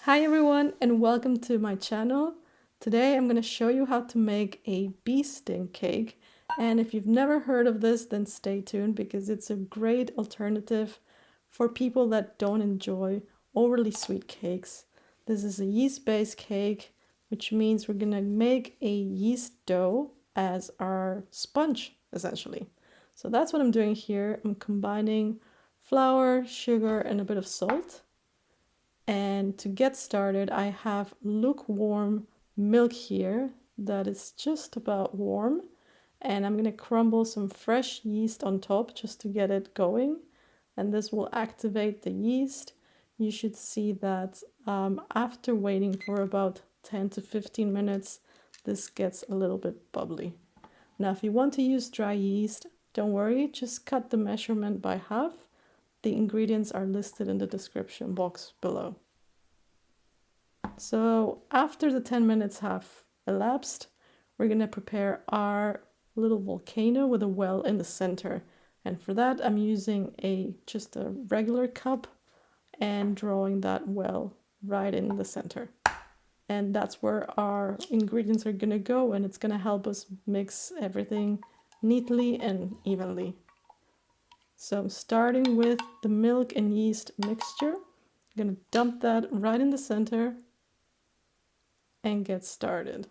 Hi everyone and welcome to my channel. Today I'm going to show you how to make a bee sting cake, and if you've never heard of this, then stay tuned because it's a great alternative for people that don't enjoy overly sweet cakes. This is a yeast-based cake, which means we're going to make a yeast dough as our sponge essentially. So that's what I'm doing here. I'm combining flour, sugar and a bit of salt. And to get started, I have lukewarm milk here that is just about warm. And I'm going to crumble some fresh yeast on top just to get it going. And this will activate the yeast. You should see that after waiting for about 10 to 15 minutes, this gets a little bit bubbly. Now, if you want to use dry yeast, don't worry, just cut the measurement by half. The ingredients are listed in the description box below. So after the 10 minutes have elapsed, we're going to prepare our little volcano with a well in the center. And for that, I'm using just a regular cup and drawing that well right in the center. And that's where our ingredients are going to go, and it's going to help us mix everything neatly and evenly. So I'm starting with the milk and yeast mixture. I'm going to dump that right in the center and get started.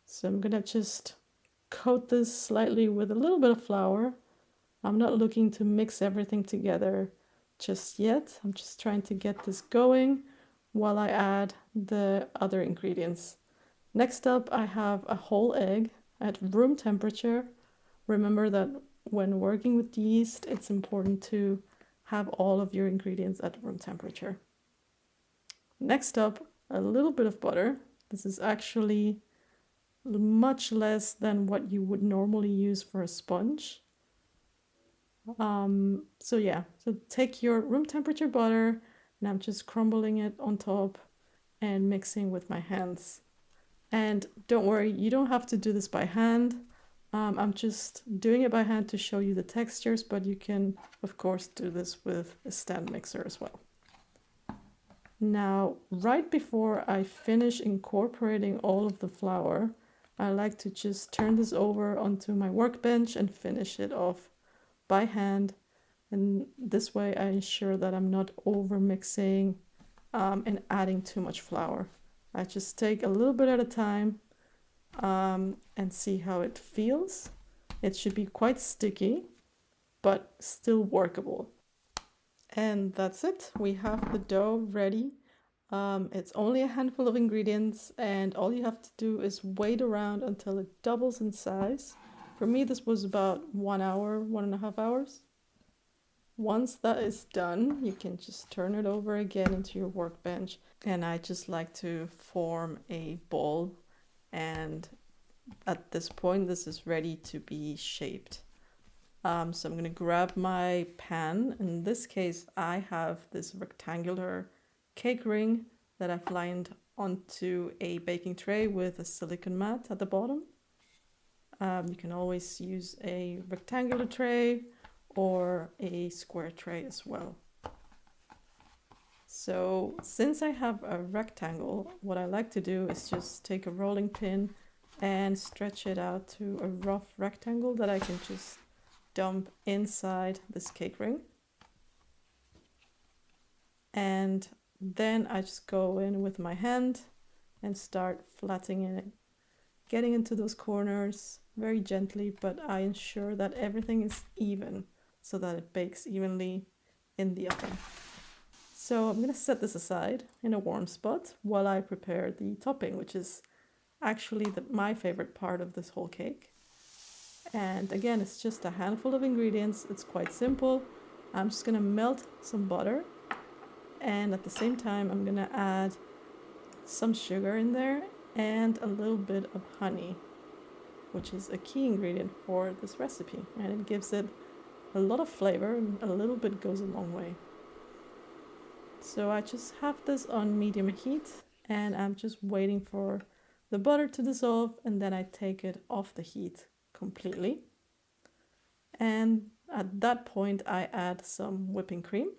So I'm going to just coat this slightly with a little bit of flour. I'm not looking to mix everything together just yet. I'm just trying to get this going while I add the other ingredients. Next up, I have a whole egg at room temperature. Remember that when working with yeast, it's important to have all of your ingredients at room temperature. Next up, a little bit of butter. This is actually much less than what you would normally use for a sponge. So take your room temperature butter, and I'm just crumbling it on top and mixing with my hands. And don't worry, you don't have to do this by hand. I'm just doing it by hand to show you the textures, but you can, of course, do this with a stand mixer as well. Now, right before I finish incorporating all of the flour, I like to just turn this over onto my workbench and finish it off by hand. And this way I ensure that I'm not over mixing and adding too much flour. I just take a little bit at a time and see how it feels. It should be quite sticky, but still workable. And that's it. We have the dough ready. It's only a handful of ingredients, and all you have to do is wait around until it doubles in size. For me, this was about 1 hour, 1.5 hours. Once that is done, you can just turn it over again into your workbench. And I just like to form a ball, and at this point, this is ready to be shaped. So I'm going to grab my pan. In this case, I have this rectangular cake ring that I've lined onto a baking tray with a silicone mat at the bottom. You can always use a rectangular tray or a square tray as well. So since I have a rectangle, what I like to do is just take a rolling pin and stretch it out to a rough rectangle that I can just dump inside this cake ring. And then I just go in with my hand and start flattening it, getting into those corners very gently, but I ensure that everything is even so that it bakes evenly in the oven. So I'm going to set this aside in a warm spot while I prepare the topping, which is actually my favorite part of this whole cake. And again, it's just a handful of ingredients. It's quite simple. I'm just going to melt some butter, and at the same time I'm going to add some sugar in there and a little bit of honey, which is a key ingredient for this recipe, and it gives it a lot of flavor, and a little bit goes a long way. So I just have this on medium heat, and I'm just waiting for the butter to dissolve, and then I take it off the heat completely. And at that point I add some whipping cream.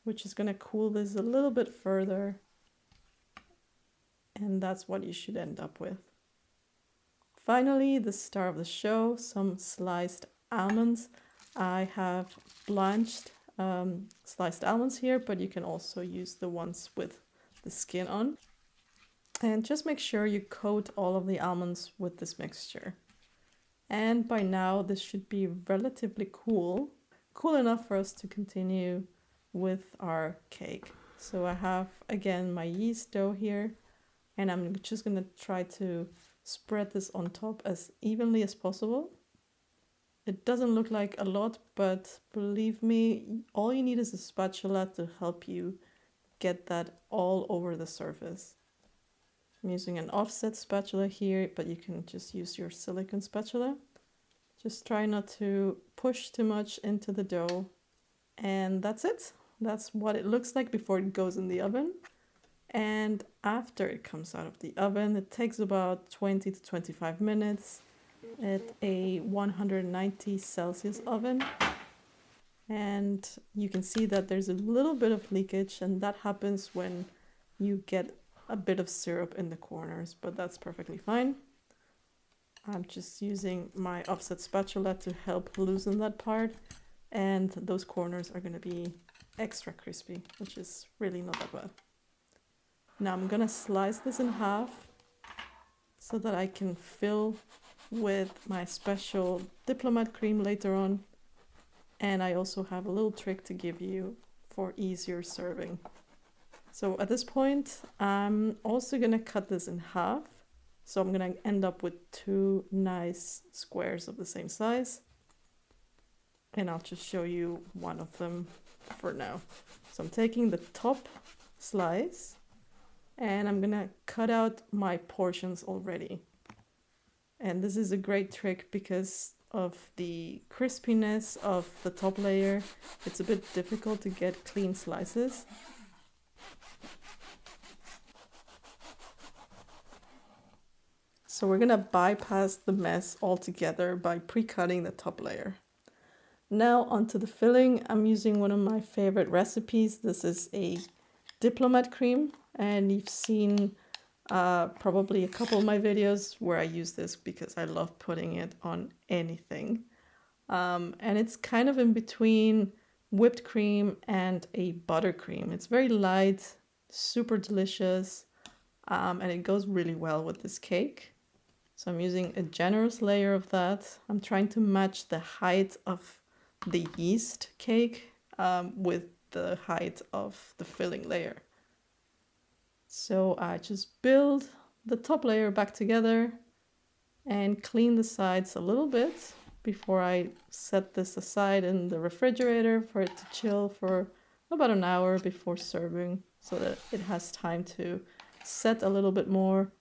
which is going to cool this a little bit further. And that's what you should end up with. Finally, the star of the show, some sliced almonds. I have blanched sliced almonds here, but you can also use the ones with the skin on. And just make sure you coat all of the almonds with this mixture. And by now this should be relatively cool enough for us to continue with our cake. So I have again my yeast dough here, and I'm just gonna try to spread this on top as evenly as possible. It doesn't look like a lot, but believe me, all you need is a spatula to help you get that all over the surface. I'm using an offset spatula here, but you can just use your silicone spatula. Just try not to push too much into the dough. And that's it. That's what it looks like before it goes in the oven. And after it comes out of the oven, it takes about 20 to 25 minutes at a 190 Celsius oven. And you can see that there's a little bit of leakage, and that happens when you get a bit of syrup in the corners, but that's perfectly fine. I'm just using my offset spatula to help loosen that part, and those corners are going to be extra crispy, which is really not that bad. Now I'm going to slice this in half so that I can fill with my special diplomat cream later on. And I also have a little trick to give you for easier serving. So at this point, I'm also going to cut this in half. So I'm going to end up with 2 nice squares of the same size. And I'll just show you one of them for now. So I'm taking the top slice and I'm going to cut out my portions already. And this is a great trick because of the crispiness of the top layer. It's a bit difficult to get clean slices. So we're gonna bypass the mess altogether by pre-cutting the top layer. Now onto the filling. I'm using one of my favorite recipes. This is a diplomat cream, and you've seen probably a couple of my videos where I use this because I love putting it on anything. And it's kind of in between whipped cream and a buttercream. It's very light, super delicious, and it goes really well with this cake. So I'm using a generous layer of that. I'm trying to match the height of the yeast cake with the height of the filling layer. So I just build the top layer back together and clean the sides a little bit before I set this aside in the refrigerator for it to chill for about an hour before serving, so that it has time to set a little bit more.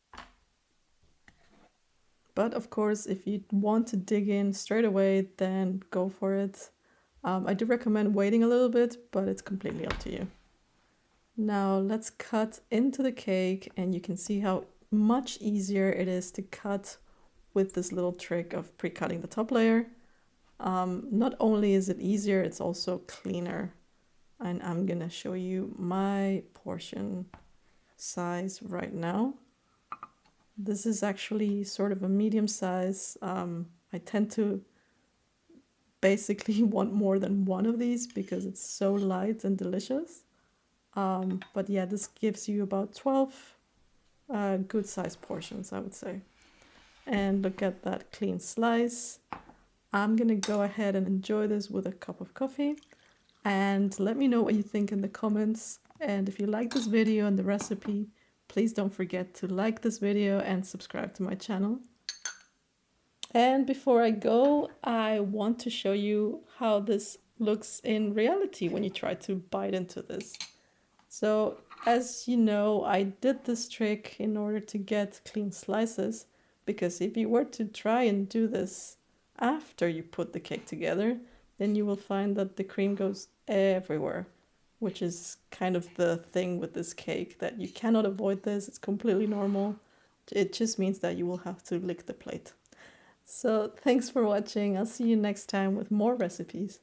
But of course, if you want to dig in straight away, then go for it. I do recommend waiting a little bit, but it's completely up to you. Now let's cut into the cake, and you can see how much easier it is to cut with this little trick of pre-cutting the top layer. Not only is it easier, it's also cleaner. And I'm gonna show you my portion size right now. This is actually sort of a medium size. I tend to basically want more than one of these because it's so light and delicious. But yeah, this gives you about 12 good sized portions, I would say. And look at that clean slice. I'm gonna go ahead and enjoy this with a cup of coffee. And let me know what you think in the comments. And if you like this video and the recipe, please don't forget to like this video and subscribe to my channel. And before I go, I want to show you how this looks in reality when you try to bite into this. So as you know, I did this trick in order to get clean slices, because if you were to try and do this after you put the cake together, then you will find that the cream goes everywhere, which is kind of the thing with this cake, that you cannot avoid this. It's completely normal. It just means that you will have to lick the plate. So thanks for watching. I'll see you next time with more recipes.